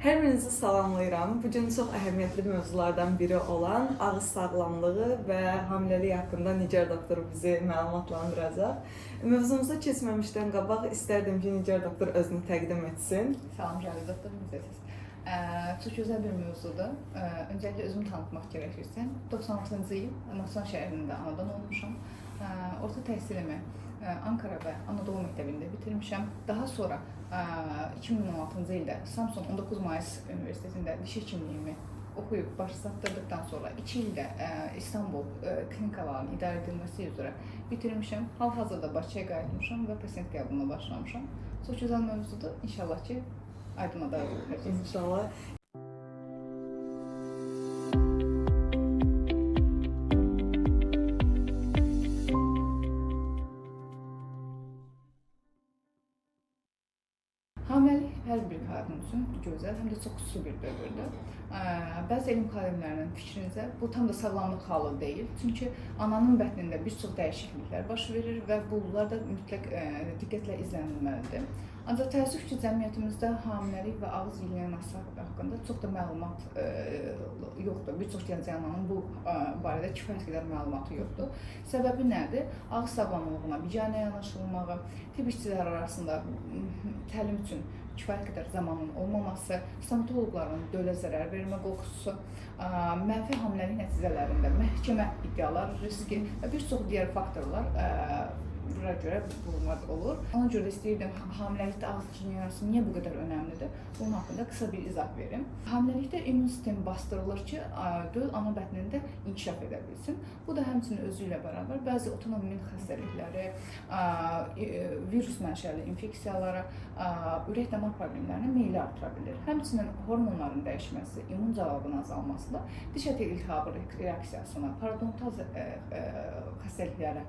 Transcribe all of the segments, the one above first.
Hər birinizi salamlayıram. Bu gün çox əhəmiyyətli mövzulardan biri olan ağız sağlamlığı və hamiləlik haqqında Nigar doktor bizi məlumatlandıracaq. Mövzumuza keçməmişdən qabaq istərdim ki, Nigar doktor özünü təqdim etsin. Salam Cəlil doktor, necəsiz? Çox gözəl bir mövzudur. Öncəliklə özümü tanıtmaq gərəkirsə, 96-cı il Naxçıvan şəhərində anadan olmuşam. Orta təhsilimi Ankara və Anadolu məktəbində bitirmişəm. Daha sonra 2016-cı ildə Samsun 19 Mayıs Universitetində diş həkimliyimi oxuyub baş çatdırdıqdan sonra 2 ildə İstanbul klinikalarının idarə edilməsi üzrə bitirmişəm. Hal-hazırda Bakıya qayıtmışam və pasient qəbuluna başlamışam. Çox gözəl mövzudur. İnşallah ki, aydınlığa da İnşallah. Hamiləlik hər bir qadın üçün gözəl, həm də çox xüsusi bir dövrdür. Bəzi elm xadimlərinin fikrincə bu tam da sağlamlıq halı deyil. Çünki ananın bətnində bir çox dəyişikliklər baş verir və bunlar da mütləq diqqətlə izlənilməlidir. Ancaq təəssüf ki, cəmiyyətimizdə hamiləlik və ağız gigiyenası haqqında çox da məlumat yoxdur. Bir çox gənc ananın bu barədə kifayət qədər məlumatı yoxdur. Səbəbi nədir? Ağız sağlamlığına biganə yanaşılmağı, tibb işçiləri arasında təlim üçün kifayət qədər zamanın olmaması, stomatoloqların dövlə zərər vermə qorxusu, mənfi hamiləlik nəticələrində məhkəmə iddialar riski və bir çox digər faktorlar buna görə bulunmaz olur. Ona görə istəyirdim hamiləlikdə ağız gigiyenası niyə bu qədər önəmlidir? Bunun haqqında qısa bir izah verim. Hamiləlikdə immun sistemi bastırılır ki, döl ana bətnində inkişaf edə bilsin. Bu da həmçinin özü ilə bərabər bəzi otoimmün xəstəlikləri, virus mənşəli infeksiyalara, ürək-damar problemlərinə meyilli artıra bilir. Həmçinin hormonların dəyişməsi, immun cavabının azalması da diş əti iltihabı reaksiyasına, parodontal xəstəliklərə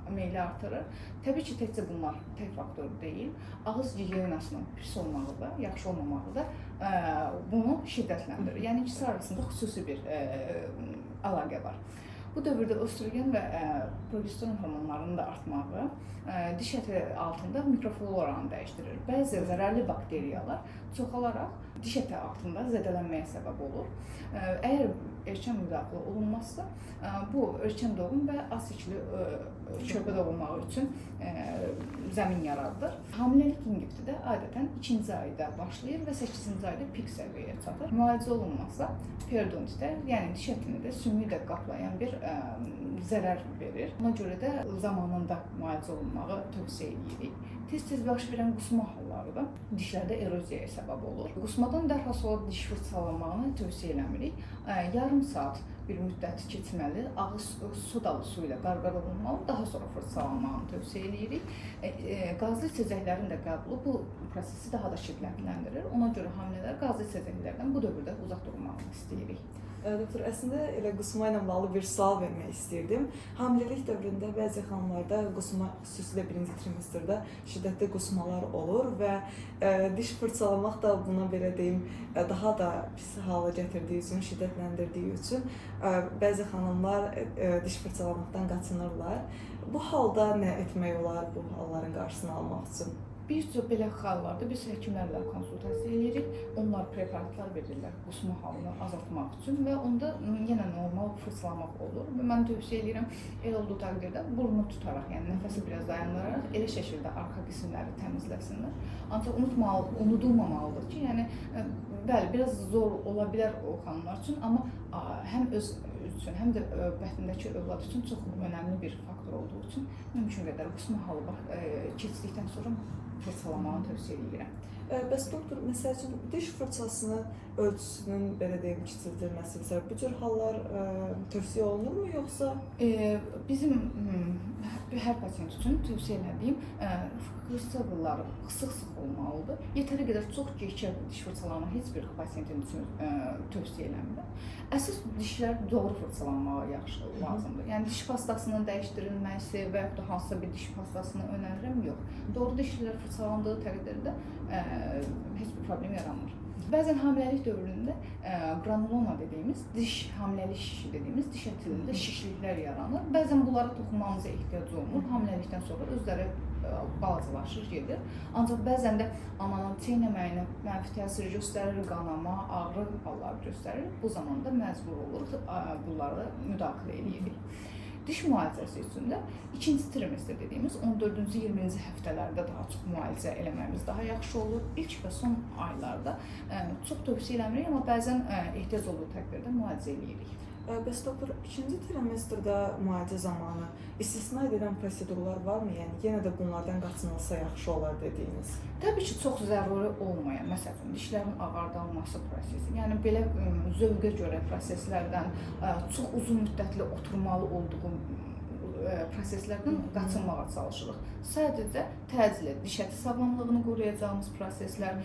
meyli artırır. Təbii ki, təkcə bunlar tək faktor deyil. Ağız gigiyenasının pis olmağı da, yaxşı olmamağı da bunu şiddətləndirir. Yəni ikisi arasında xüsusi bir əlaqə var. Bu dövrdə östrogen və progesteron hormonlarının da artmağı diş əti altında mikrofloranı dəyişdirir. Bəzi zərərli bakteriyalar çoxalaraq diş əti altında zədələnməyə səbəb olur. Əgər erkən müdaxilə olunmazsa, bu erkən doğum və asikli körpə doğulmağı üçün zəmin yaradır. Hamiləlik inqibti də adətən 2-ci ayda başlayır və 8-ci ayda pik səviyyəyə çatır. Müalicə olunmazsa periodontitə, yəni diş ətini də sümüyü də qaplayan bir zərər verir. Ona görə də zamanında müalicə olunmağı tövsiyə edirik. Tez-tez baş verən qusma halları da dişlərdə eroziyaya səbəb olur. Qusmadan dərhal sonra diş fırçalanmağını tövsiyə eləmirik. Yarım saat bir müddət keçməli, ağız sodalı su ilə qarqara olunmalı, daha sonra fırçalanmağını tövsiyə edirik. Qazlı içəcəklərin də qəbulu bu prosesi daha da şiddətləndirir. Ona görə hamilələr qazlı içəcəklərdən bu dövrdə uzaq durmağı istəyirik. Doktor, əslində elə qusma ilə bağlı bir sual vermək istəyirdim. Hamiləlik dövründə bəzi xanımlarda qusma, xüsusilə birinci trimestrdə şiddətli qusmalar olur və diş fırçalamaq da buna belə deyim, daha da pis hala gətirdiyi üçün, şiddətləndirdiyi üçün bəzi xanımlar diş fırçalamaqdan qaçınırlar. Bu halda nə etmək olar bu halların qarşısını almaq üçün? Bir çox belə hallarda biz həkimlərlə konsultasiya edirik. Onlar preparatlar verirlər qusma halını azaltmaq üçün və onda yenə normal fırçalamaq olur. Və mən tövsiyə edirəm, elə olduğu təqdirdə burnu tutaraq, yəni nəfəsi biraz dayandıraraq elə şəkildə arxa qismləri təmizləsinlər. Ancaq unudulmamalıdır ki, yəni bəli, biraz zor ola bilər o xanımlar üçün, amma həm öz üçün, həm də bətnindəki övlad üçün çox önəmli bir faktor olduğu üçün mümkün qədər qusma halı keçdikdən sonra fırçalamağı tövsiyə edirəm. Bəs doktor, məsəl üçün diş fırçasını ölçüsünün belə deyim kiçildilməsi məsələn bu cür hallar tövsiyə olunurmu yoxsa? Bizim hər pasient üçün tövsiyə etdiyim fırçaları sıx-sıx olmalıdır. Yetəri qədər çox gecikən diş fırçalamaq heç bir pasiyentin üçün tövsiyə eləmirəm. Əsas dişlər doğru fırçalanmağa lazımdır. Yəni diş pastasının dəyişdirilməsi və yaxud da hansısa bir diş pastasını önərirəm, yox. Doğru dişlər fırçalandığı təqdirdə heç bir problem yaranmır. Bəzən hamiləlik dövründə granuloma dediyimiz, hamiləlik şişi dediyimiz diş ətində şişliklər yaranır. Bəzən bunlara toxunmamıza ehtiyac olmur. Hamiləlikdən sonra özləri balacalaşır gedir. Ancaq bəzən də ananın çeynəməyinə mənfi təsir göstərir, qanama, ağrı halları göstərir. Bu zamanda məcbur oluruq bunları müdaxilə edirik. Diş müalicəsi üçün də ikinci trimestr dediyimiz 14-cü 20-ci həftələrdə daha çox müalicə eləməmiz daha yaxşı olur. İlk və son aylarda çox tövsiyə eləmirik, amma bəzən ehtiyac olduğu təqdirdə müalicə eləyirik. Bəs doktor, ikinci trimestrdə müalicə zamanı istisna edilən prosedurlar varmı? Yəni yenə də bunlardan qaçınılsa yaxşı olar dediyiniz? Təbii ki, çox zəruri olmayan, məsələn, dişlərin ağardılması prosesi, yəni belə zövqə görə proseslərdən, çox uzun müddətli oturmalı olduğu proseslərdən qaçınmağa çalışırıq. Sadəcə təcili diş əti sağlamlığını qoruyacağımız proseslər,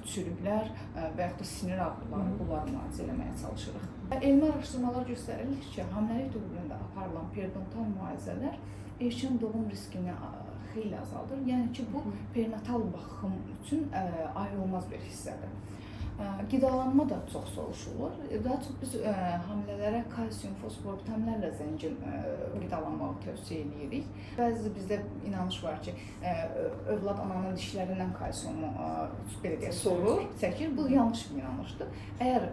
çürüklər və yaxud da sinir ağrıları, bunları müalicə eləməyə çalışırıq. Elmi araşdırmalar göstərir ki, hamiləlik dövründə aparılan periodontal müalicələr erkən doğum riskini xeyli azaldır. Yəni ki, bu perinatal baxım üçün ayrılmaz bir hissədir. Qidalanma da çox soruşulur. Daha çox biz hamilələrə kalsium, fosfor, vitaminlərlə zəngin qidalanmağı tövsiyə edirik. Bəzi bizdə inanış var ki, övlad ananın dişlərindən kalsiumu belə deyək, sorur, çəkir. Bu yanlış bir inanışdır. Əgər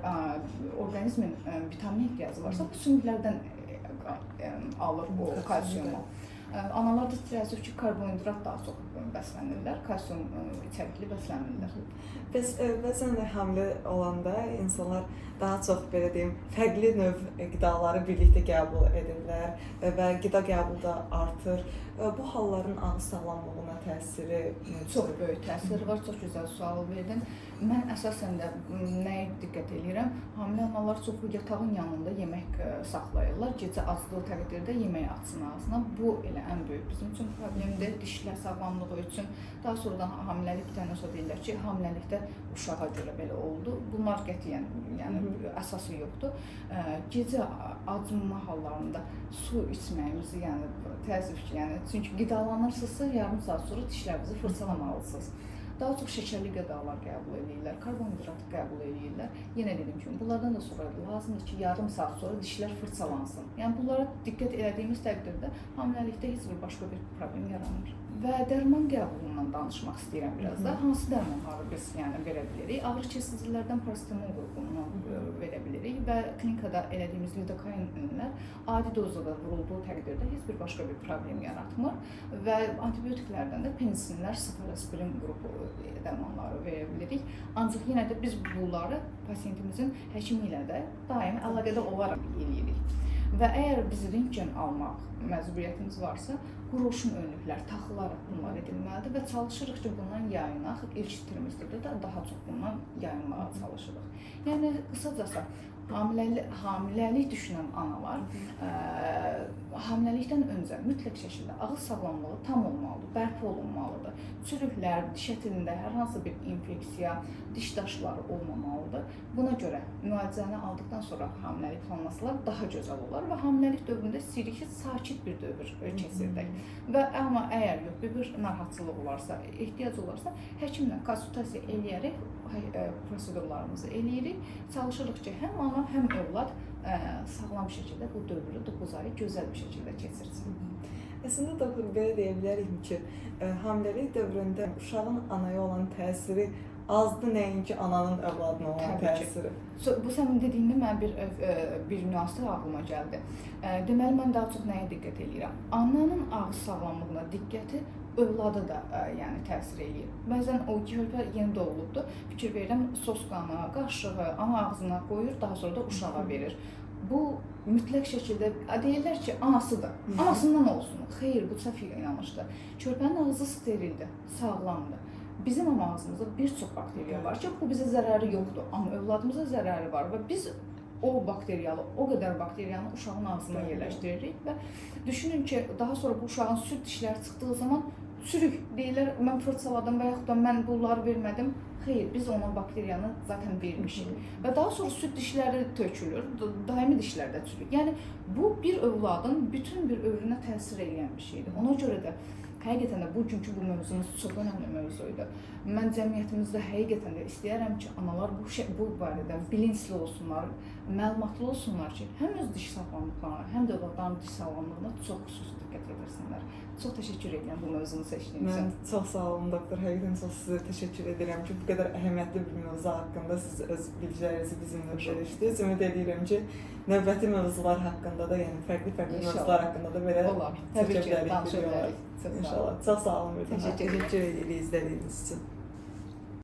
orqanizmin vitamin ehtiyacı varsa, bu sümüklərdən alır o kalsiumu. Analar da təəssüf ki, karbonhidrat daha çox bəslənirlər, kalsium içərikli bəslənirlər. Bəzən də hamilə olanda insanlar daha çox belə deyim, fərqli növ qidaları birlikdə qəbul edirlər və qida qəbulu da artır. Bu halların ağız sağlamlığına təsiri çox böyük təsiri var. Çox gözəl sual verdin. Mən əsasən də nəyə diqqət edirəm? Hamilə analar çox yatağın yanında yemək saxlayırlar. Gecə aclığı təqdirdə yemək atsın ağzına. Bu elə ən böyük bizim üçün problemdir. Dişlər sağlamlığı üçün. Daha sonradan hamiləlik bitəndən sonra deyirlər ki, hamiləlikdə uşağa görə belə oldu. Bunlar qətiyyən əsası yoxdur. Gecə acınma hallarında su içməyimizi, təəssüf ki, çünki qidalanırsınızsa yarım saat sonra dişlərinizi fırçalamalısınız. Daha çox şəkərli qədalar qəbul edirlər, karbonhidratı qəbul edirlər. Yenə dediyim kimi, bunlardan da sonra lazımdır ki, yarım saat sonra dişlər fırçalansın. Yəni bunlara diqqət etdiyimiz təqdirdə hamiləlikdə heç bir başqa bir problem yaranmır. Və dərman qəbulundan danışmaq istəyirəm biraz da. Hansı dərmanları biz verə bilirik? Ağrı kesicilərdən parasetamol qrupundan verə bilirik və klinikada elədiyimiz lidokainlər adi dozda da vurulduğu təqdirdə heç bir başqa bir problem yaratmır və antibiotiklərdən də penisinlər, sefalosporin qrupu dərmanları verə bilirik. Ancaq yenə də biz bunları pasiyentimizin həkimi ilə də daimi əlaqədə olaraq eləyirik. Və əgər biz rentgen almaq məcburiyyətimiz varsa, quruluşun önlüklər taxılaraq bunlar edilməlidir və çalışırıq ki, bundan yayınaq. İlk trimestrdə də daha çox bundan yayınmağa çalışırıq. Yəni, qısacası, hamiləlik düşünən analar hamiləlikdən öncə mütləq şəkildə ağız sağlamlığı tam olmalıdır, bərpa olunmalıdır. Çürüklər, diş ətində hər hansı bir infeksiya, diş daşları olmamalıdır. Buna görə müalicəni aldıqdan sonra hamiləlik planlasalar daha gözəl olar və hamiləlik dövründə istəyirik ki, sakit bir dövr keçirdək. Amma əgər yox, bir narahatçılıq olarsa, ehtiyac olarsa, həkimlə konsultasiya eləyərək prosedurlarımızı eləyirik. Çalışırıq ki, həm ana, həm övlad sağlam şəkildə bu dövrü 9 ayı gözəl bir şəkildə keçirsin. Əslində doktor, belə deyə bilərik ki, hamiləlik dövründə uşağın anaya olan təsiri azdır, nəinki ananın övladına olan təsiri. Bu sənin dediyində mənə bir nüansda ağlıma gəldi. Deməli, mən daha çox nəyə diqqət edirəm? Ananın ağız sağlamlığına diqqəti övlada da təsir eləyir. Bəzən o körpə yeni doğulubdur, fikir verirəm, sosqanı, qaşığı ana ağzına qoyur, daha sonra da uşağa verir. Bu mütləq şəkildə deyirlər ki, anasıdır, anasından olsun. Xeyr, bu səhv inanışdır. Körpənin ağzı sterildir, sağlamdır. Bizim ağzımızda bir çox bakteriya var ki, bu bizə zərəri yoxdur, amma övladımıza zərəri var və biz o qədər bakteriyanı uşağın ağzına yerləşdiririk və düşünün ki, daha sonra bu uşağın süd dişləri çıxdığı zaman çürük deyirlər, mən fırçaladım və yaxud da mən bunları vermədim. Xeyr, biz ona bakteriyanı zaten vermişik və daha sonra süd dişləri tökülür, daimi dişlərdə çürük. Yəni, bu bir övladın bütün bir ömrünə təsir edən bir şeydir. Ona görə də Həqiqətən də bugünkü bu mövzumuz çox önəmli mövzuydu. Mən cəmiyyətimizdə həqiqətən də istəyərəm ki, analar bu barədə bilinçli olsunlar, məlumatlı olsunlar ki, həm öz diş sağlamlıqlarına, həm də övladların diş sağlamlığına çox xüsusi diqqət edirsinlər. Çox təşəkkür edirəm bu mövzunu seçdiyiniz üçün. Mən çox sağ olun doktor. Həqiqətən çox sizə təşəkkür edirəm ki, bu qədər əhəmiyyətli bir mövzu haqqında siz öz bilgilərinizi bizimlə bölüşdünüz. Ümid edirəm ki, növbəti mövzular haqqında da, yəni fərqli mövzular haqqında da belə Olar. Təbii ki, danışa bilərik. İnşallah. Çox sağ olun. Təşəkkür edirik izlədiyiniz üçün.